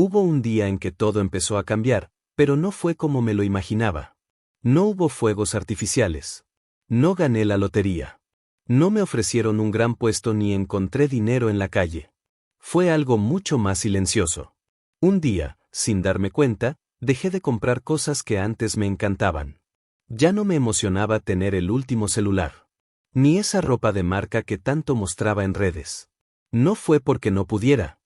Hubo un día en que todo empezó a cambiar, pero no fue como me lo imaginaba. No hubo fuegos artificiales. No gané la lotería. No me ofrecieron un gran puesto ni encontré dinero en la calle. Fue algo mucho más silencioso. Un día, sin darme cuenta, dejé de comprar cosas que antes me encantaban. Ya no me emocionaba tener el último celular. Ni esa ropa de marca que tanto mostraba en redes. No fue porque no pudiera.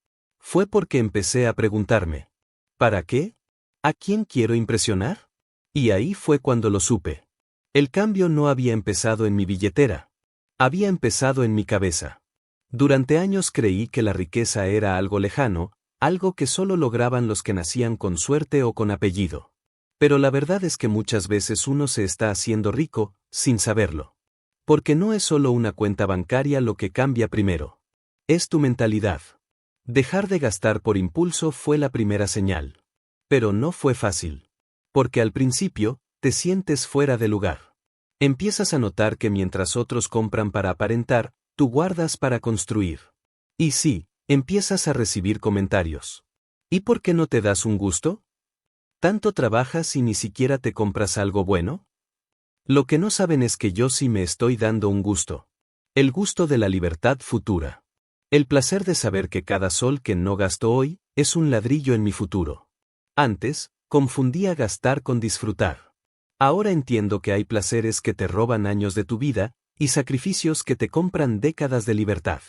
Fue porque empecé a preguntarme, ¿para qué? ¿A quién quiero impresionar? Y ahí fue cuando lo supe. El cambio no había empezado en mi billetera. Había empezado en mi cabeza. Durante años creí que la riqueza era algo lejano, algo que solo lograban los que nacían con suerte o con apellido. Pero la verdad es que muchas veces uno se está haciendo rico, sin saberlo. Porque no es solo una cuenta bancaria lo que cambia primero. Es tu mentalidad. Dejar de gastar por impulso fue la primera señal. Pero no fue fácil. Porque al principio, te sientes fuera de lugar. Empiezas a notar que mientras otros compran para aparentar, tú guardas para construir. Y sí, empiezas a recibir comentarios. ¿Y por qué no te das un gusto? ¿Tanto trabajas y ni siquiera te compras algo bueno? Lo que no saben es que yo sí me estoy dando un gusto. El gusto de la libertad futura. El placer de saber que cada sol que no gasto hoy, es un ladrillo en mi futuro. Antes, confundía gastar con disfrutar. Ahora entiendo que hay placeres que te roban años de tu vida, y sacrificios que te compran décadas de libertad.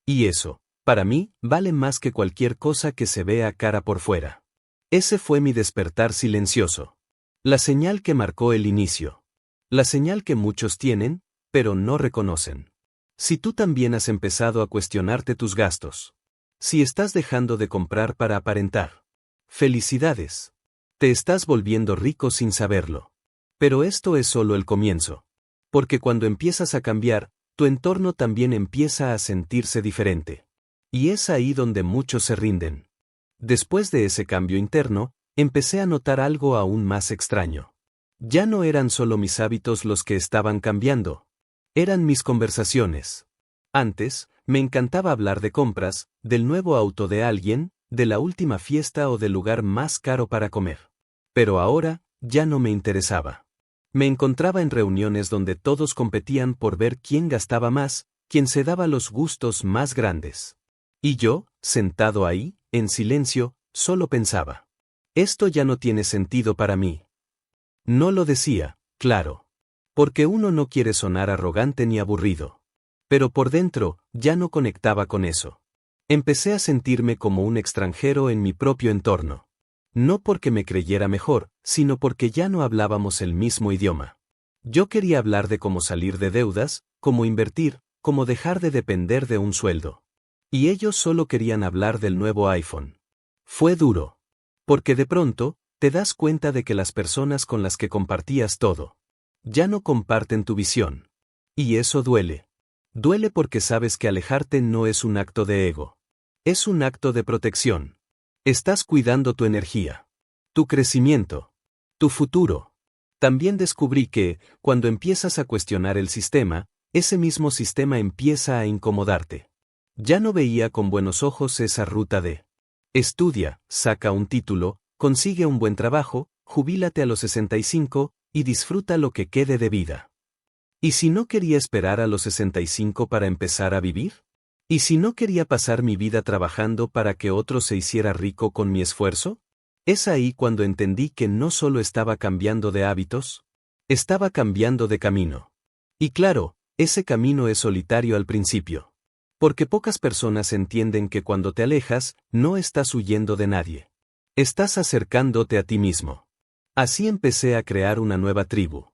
Y eso, para mí, vale más que cualquier cosa que se vea cara por fuera. Ese fue mi despertar silencioso. La señal que marcó el inicio. La señal que muchos tienen, pero no reconocen. Si tú también has empezado a cuestionarte tus gastos. Si estás dejando de comprar para aparentar. ¡Felicidades! Te estás volviendo rico sin saberlo. Pero esto es solo el comienzo. Porque cuando empiezas a cambiar, tu entorno también empieza a sentirse diferente. Y es ahí donde muchos se rinden. Después de ese cambio interno, empecé a notar algo aún más extraño. Ya no eran solo mis hábitos los que estaban cambiando. Eran mis conversaciones. Antes, me encantaba hablar de compras, del nuevo auto de alguien, de la última fiesta o del lugar más caro para comer. Pero ahora, ya no me interesaba. Me encontraba en reuniones donde todos competían por ver quién gastaba más, quién se daba los gustos más grandes. Y yo, sentado ahí, en silencio, solo pensaba. Esto ya no tiene sentido para mí. No lo decía, claro. Porque uno no quiere sonar arrogante ni aburrido. Pero por dentro, ya no conectaba con eso. Empecé a sentirme como un extranjero en mi propio entorno. No porque me creyera mejor, sino porque ya no hablábamos el mismo idioma. Yo quería hablar de cómo salir de deudas, cómo invertir, cómo dejar de depender de un sueldo. Y ellos solo querían hablar del nuevo iPhone. Fue duro. Porque de pronto, te das cuenta de que las personas con las que compartías todo, ya no comparten tu visión. Y eso duele. Duele porque sabes que alejarte no es un acto de ego. Es un acto de protección. Estás cuidando tu energía, tu crecimiento, tu futuro. También descubrí que, cuando empiezas a cuestionar el sistema, ese mismo sistema empieza a incomodarte. Ya no veía con buenos ojos esa ruta de estudia, saca un título, consigue un buen trabajo, jubílate a los 65, y disfruta lo que quede de vida. ¿Y si no quería esperar a los 65 para empezar a vivir? ¿Y si no quería pasar mi vida trabajando para que otro se hiciera rico con mi esfuerzo? Es ahí cuando entendí que no solo estaba cambiando de hábitos, estaba cambiando de camino. Y claro, ese camino es solitario al principio. Porque pocas personas entienden que cuando te alejas, no estás huyendo de nadie. Estás acercándote a ti mismo. Así empecé a crear una nueva tribu.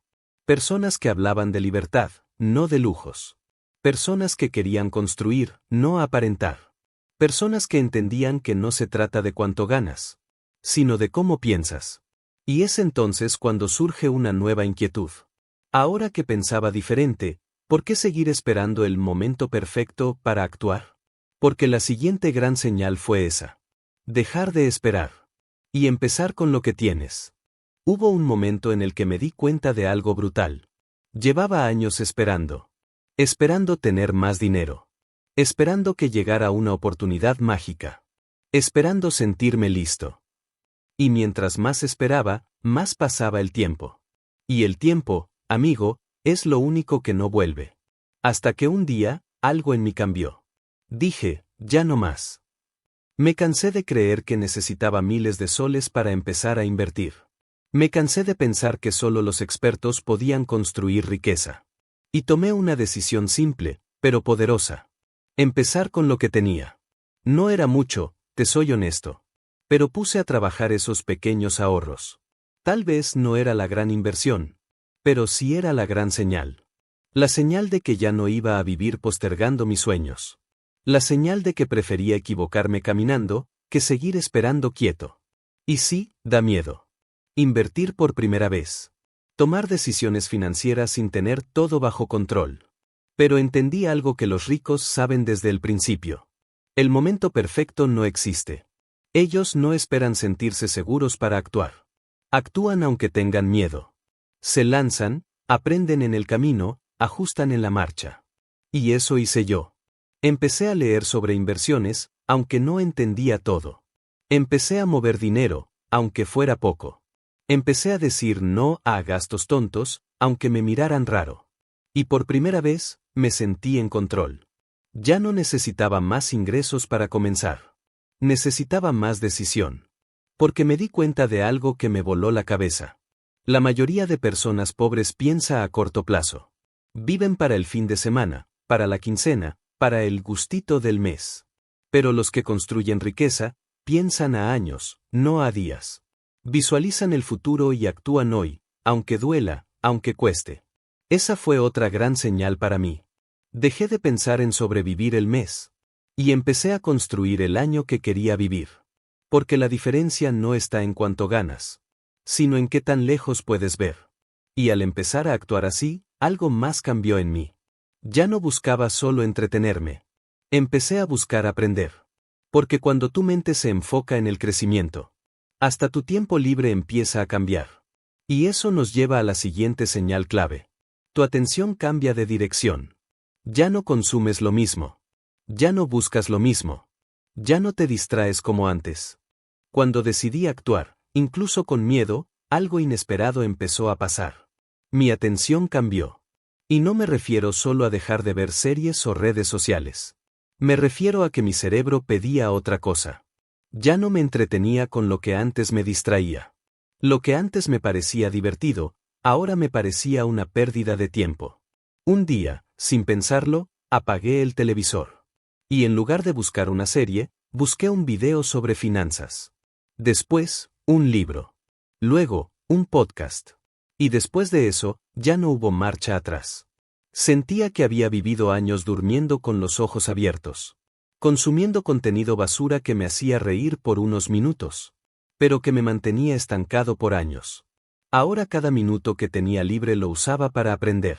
Personas que hablaban de libertad, no de lujos. Personas que querían construir, no aparentar. Personas que entendían que no se trata de cuánto ganas, sino de cómo piensas. Y es entonces cuando surge una nueva inquietud. Ahora que pensaba diferente, ¿por qué seguir esperando el momento perfecto para actuar? Porque la siguiente gran señal fue esa. Dejar de esperar. Y empezar con lo que tienes. Hubo un momento en el que me di cuenta de algo brutal. Llevaba años esperando. Esperando tener más dinero. Esperando que llegara una oportunidad mágica. esperando sentirme listo. Y mientras más esperaba, más pasaba el tiempo. Y el tiempo, amigo, es lo único que no vuelve. Hasta que un día, algo en mí cambió. Dije, ya no más. Me cansé de creer que necesitaba miles de soles para empezar a invertir. Me cansé de pensar que solo los expertos podían construir riqueza. Y tomé una decisión simple, pero poderosa. Empezar con lo que tenía. No era mucho, te soy honesto. Pero puse a trabajar esos pequeños ahorros. Tal vez no era la gran inversión, pero sí era la gran señal. La señal de que ya no iba a vivir postergando mis sueños. La señal de que prefería equivocarme caminando, que seguir esperando quieto. Y sí, da miedo. Invertir por primera vez. Tomar decisiones financieras sin tener todo bajo control. Pero entendí algo que los ricos saben desde el principio. El momento perfecto no existe. Ellos no esperan sentirse seguros para actuar. Actúan aunque tengan miedo. Se lanzan, aprenden en el camino, ajustan en la marcha. Y eso hice yo. Empecé a leer sobre inversiones, aunque no entendía todo. Empecé a mover dinero, aunque fuera poco. Empecé a decir no a gastos tontos, aunque me miraran raro. Y por primera vez, me sentí en control. Ya no necesitaba más ingresos para comenzar. Necesitaba más decisión. Porque me di cuenta de algo que me voló la cabeza. La mayoría de personas pobres piensa a corto plazo. Viven para el fin de semana, para la quincena, para el gustito del mes. Pero los que construyen riqueza, piensan a años, no a días. Visualizan el futuro y actúan hoy, aunque duela, aunque cueste. Esa fue otra gran señal para mí. Dejé de pensar en sobrevivir el mes. Y empecé a construir el año que quería vivir. Porque la diferencia no está en cuánto ganas, sino en qué tan lejos puedes ver. Y al empezar a actuar así, algo más cambió en mí. Ya no buscaba solo entretenerme. Empecé a buscar aprender. Porque cuando tu mente se enfoca en el crecimiento, hasta tu tiempo libre empieza a cambiar. Y eso nos lleva a la siguiente señal clave. Tu atención cambia de dirección. Ya no consumes lo mismo. Ya no buscas lo mismo. Ya no te distraes como antes. Cuando decidí actuar, incluso con miedo, algo inesperado empezó a pasar. Mi atención cambió. Y no me refiero solo a dejar de ver series o redes sociales. Me refiero a que mi cerebro pedía otra cosa. Ya no me entretenía con lo que antes me distraía. Lo que antes me parecía divertido, ahora me parecía una pérdida de tiempo. Un día, sin pensarlo, apagué el televisor. Y en lugar de buscar una serie, busqué un video sobre finanzas. Después, un libro. Luego, un podcast. Y después de eso, ya no hubo marcha atrás. Sentía que había vivido años durmiendo con los ojos abiertos. Consumiendo contenido basura que me hacía reír por unos minutos. Pero que me mantenía estancado por años. Ahora cada minuto que tenía libre lo usaba para aprender.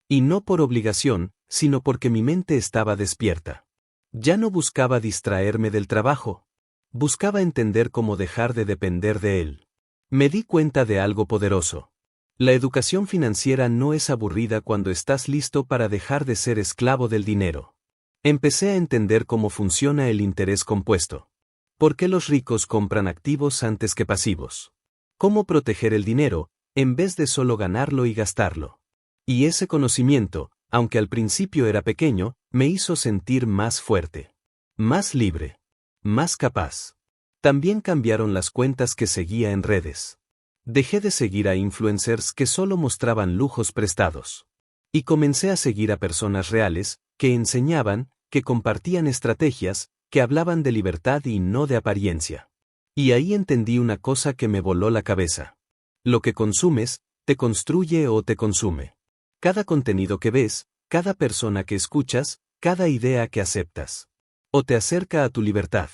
Y no por obligación, sino porque mi mente estaba despierta. Ya no buscaba distraerme del trabajo. Buscaba entender cómo dejar de depender de él. Me di cuenta de algo poderoso. La educación financiera no es aburrida cuando estás listo para dejar de ser esclavo del dinero. Empecé a entender cómo funciona el interés compuesto. ¿Por qué los ricos compran activos antes que pasivos? ¿Cómo proteger el dinero, en vez de solo ganarlo y gastarlo? Y ese conocimiento, aunque al principio era pequeño, me hizo sentir más fuerte. Más libre. Más capaz. También cambiaron las cuentas que seguía en redes. Dejé de seguir a influencers que solo mostraban lujos prestados. Y comencé a seguir a personas reales, que enseñaban, que compartían estrategias, que hablaban de libertad y no de apariencia. Y ahí entendí una cosa que me voló la cabeza. Lo que consumes, te construye o te consume. Cada contenido que ves, cada persona que escuchas, cada idea que aceptas. O te acerca a tu libertad.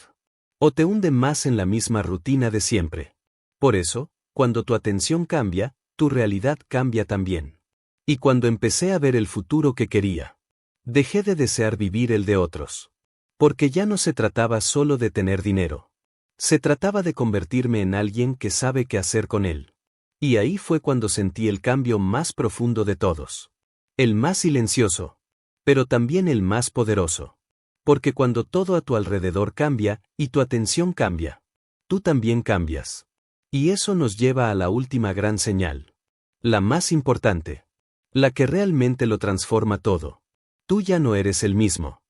O te hunde más en la misma rutina de siempre. Por eso, cuando tu atención cambia, tu realidad cambia también. Y cuando empecé a ver el futuro que quería, dejé de desear vivir el de otros. Porque ya no se trataba solo de tener dinero. Se trataba de convertirme en alguien que sabe qué hacer con él. Y ahí fue cuando sentí el cambio más profundo de todos. El más silencioso. Pero también el más poderoso. Porque cuando todo a tu alrededor cambia, y tu atención cambia, tú también cambias. Y eso nos lleva a la última gran señal. La más importante. La que realmente lo transforma todo. Tú ya no eres el mismo.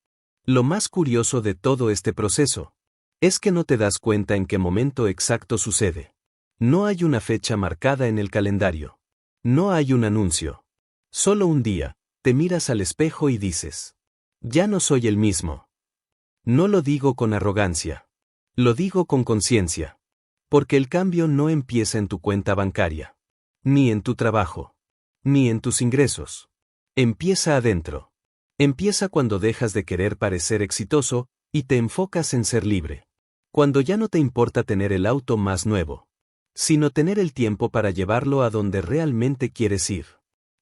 Lo más curioso de todo este proceso es que no te das cuenta en qué momento exacto sucede. No hay una fecha marcada en el calendario. No hay un anuncio. Solo un día, te miras al espejo y dices: ya no soy el mismo. No lo digo con arrogancia. Lo digo con conciencia. Porque el cambio no empieza en tu cuenta bancaria. Ni en tu trabajo. Ni en tus ingresos. Empieza adentro. Empieza cuando dejas de querer parecer exitoso, y te enfocas en ser libre. Cuando ya no te importa tener el auto más nuevo, sino tener el tiempo para llevarlo a donde realmente quieres ir.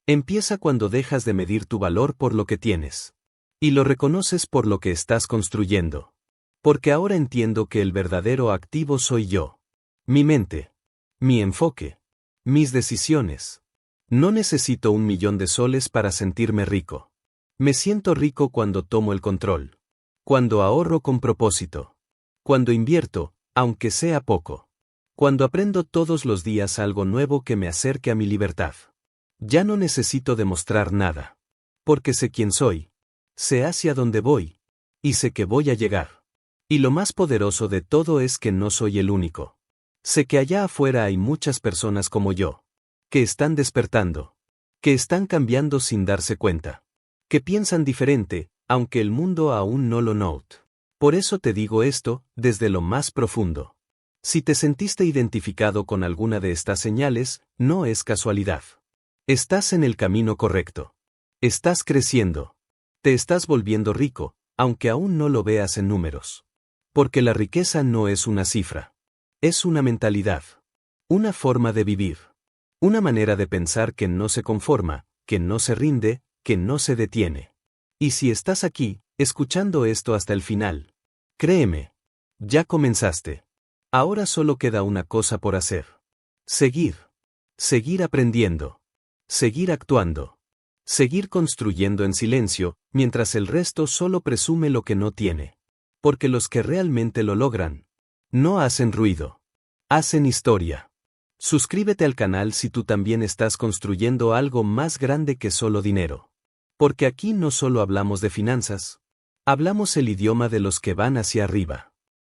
Empieza cuando dejas de medir tu valor por lo que tienes. Y lo reconoces por lo que estás construyendo. Porque ahora entiendo que el verdadero activo soy yo. Mi mente. Mi enfoque. Mis decisiones. No necesito 1.000.000 de soles para sentirme rico. Me siento rico cuando tomo el control. Cuando ahorro con propósito. Cuando invierto, aunque sea poco. Cuando aprendo todos los días algo nuevo que me acerque a mi libertad. Ya no necesito demostrar nada. Porque sé quién soy. Sé hacia dónde voy. Y sé que voy a llegar. Y lo más poderoso de todo es que no soy el único. Sé que allá afuera hay muchas personas como yo. Que están despertando. Que están cambiando sin darse cuenta. Que piensan diferente, aunque el mundo aún no lo note. Por eso te digo esto, desde lo más profundo. Si te sentiste identificado con alguna de estas señales, no es casualidad. Estás en el camino correcto. Estás creciendo. Te estás volviendo rico, aunque aún no lo veas en números. Porque la riqueza no es una cifra. Es una mentalidad. Una forma de vivir. Una manera de pensar que no se conforma, que no se rinde, que no se detiene. Y si estás aquí, escuchando esto hasta el final, créeme, ya comenzaste. Ahora solo queda una cosa por hacer. Seguir. Seguir aprendiendo. Seguir actuando. Seguir construyendo en silencio, mientras el resto solo presume lo que no tiene. Porque los que realmente lo logran, no hacen ruido. Hacen historia. Suscríbete al canal si tú también estás construyendo algo más grande que solo dinero. Porque aquí no solo hablamos de finanzas. Hablamos el idioma de los que van hacia arriba.